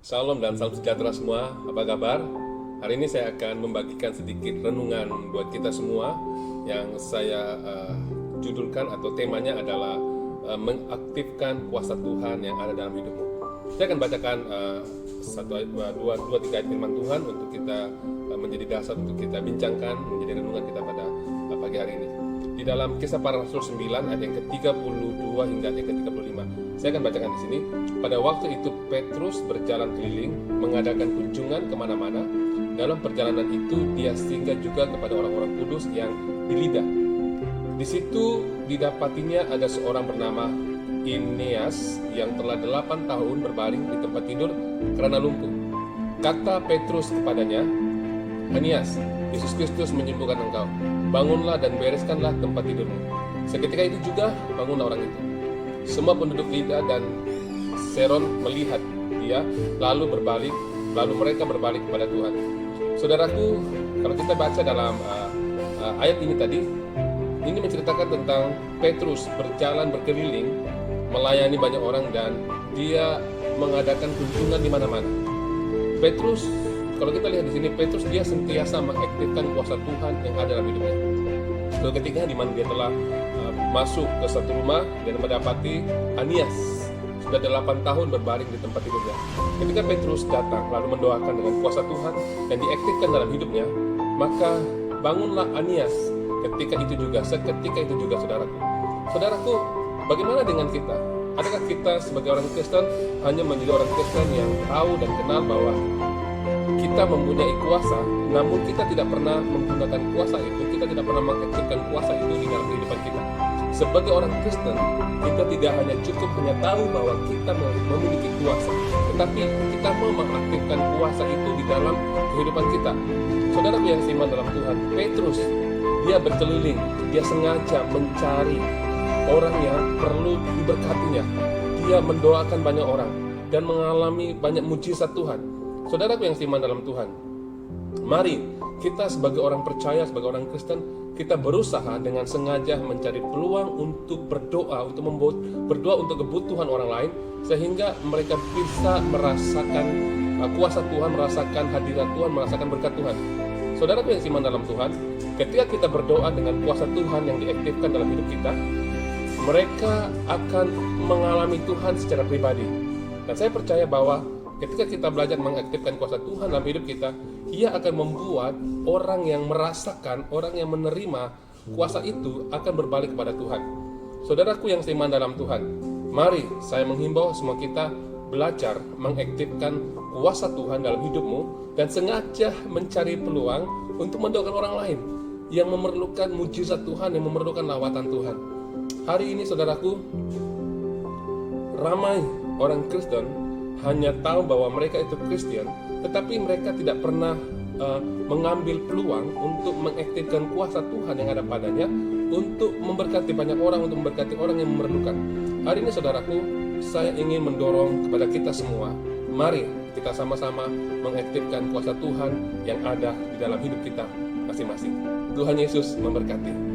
Shalom dan salam sejahtera semua, apa kabar? Hari ini saya akan membagikan sedikit renungan buat kita semua yang saya judulkan atau temanya adalah mengaktifkan kuasa Tuhan yang ada dalam hidupmu. Saya akan bacakan dua tiga ayat firman Tuhan untuk kita menjadi dasar untuk kita bincangkan, menjadi renungan kita pada pagi hari ini. Di dalam Kisah Para Rasul 9 ayat yang ke-32 hingga ayat yang ke-35. Saya akan bacakan di sini. Pada waktu itu Petrus berjalan keliling mengadakan kunjungan kemana-mana. Dalam perjalanan itu dia singgah juga kepada orang-orang kudus yang di Lida. Di situ didapatinya ada seorang bernama Eneas yang telah 8 tahun berbaring di tempat tidur karena lumpuh. Kata Petrus kepadanya, "Eneas, Yesus Kristus menyembuhkan engkau. Bangunlah dan bereskanlah tempat tidurmu." Seketika itu juga bangunlah orang itu. Semua penduduk Lida dan Seron melihat dia, lalu mereka berbalik kepada Tuhan. Saudaraku, kalau kita baca dalam ayat ini tadi, ini menceritakan tentang Petrus berjalan berkeliling, melayani banyak orang dan dia mengadakan kunjungan di mana-mana. Petrus, kalau kita lihat di sini, Petrus dia sentiasa mengaktifkan kuasa Tuhan yang ada dalam hidupnya. Suatu ketika di mana dia telah masuk ke satu rumah dan mendapati Eneas sudah 8 tahun berbaring di tempat tidurnya. Ketika Petrus datang lalu mendoakan dengan kuasa Tuhan dan diaktifkan dalam hidupnya, maka bangunlah Eneas seketika itu juga saudaraku, bagaimana dengan kita? Adakah kita sebagai orang Kristen hanya menjadi orang Kristen yang tahu dan kenal bahwa kita mempunyai kuasa, namun kita tidak pernah menggunakan kuasa itu, kita tidak pernah mengaktifkan kuasa itu di dalam kehidupan kita? Sebagai orang Kristen, kita tidak hanya cukup tahu bahwa kita memiliki kuasa, tetapi kita mau mengaktifkan kuasa itu di dalam kehidupan kita. Saudara yang seiman dalam Tuhan, Petrus, dia berkeliling, dia sengaja mencari orang yang perlu diberkatinya. Dia mendoakan banyak orang dan mengalami banyak mujizat Tuhan. Saudaraku yang seiman dalam Tuhan, mari kita sebagai orang percaya, sebagai orang Kristen, kita berusaha dengan sengaja mencari peluang untuk berdoa untuk kebutuhan orang lain, sehingga mereka bisa merasakan kuasa Tuhan, merasakan hadirat Tuhan, merasakan berkat Tuhan. Saudaraku yang seiman dalam Tuhan, ketika kita berdoa dengan kuasa Tuhan yang diaktifkan dalam hidup kita, mereka akan mengalami Tuhan secara pribadi. Dan saya percaya bahwa ketika kita belajar mengaktifkan kuasa Tuhan dalam hidup kita, Ia akan membuat orang yang merasakan, orang yang menerima kuasa itu akan berbalik kepada Tuhan. Saudaraku yang seiman dalam Tuhan, mari saya menghimbau semua kita belajar mengaktifkan kuasa Tuhan dalam hidupmu dan sengaja mencari peluang untuk mendoakan orang lain yang memerlukan mujizat Tuhan, yang memerlukan lawatan Tuhan. Hari ini saudaraku, ramai orang Kristen hanya tahu bahwa mereka itu Kristen, tetapi mereka tidak pernah mengambil peluang untuk mengaktifkan kuasa Tuhan yang ada padanya untuk memberkati banyak orang, untuk memberkati orang yang memerlukan. Hari ini saudaraku, saya ingin mendorong kepada kita semua, mari kita sama-sama mengaktifkan kuasa Tuhan yang ada di dalam hidup kita masing-masing. Tuhan Yesus memberkati.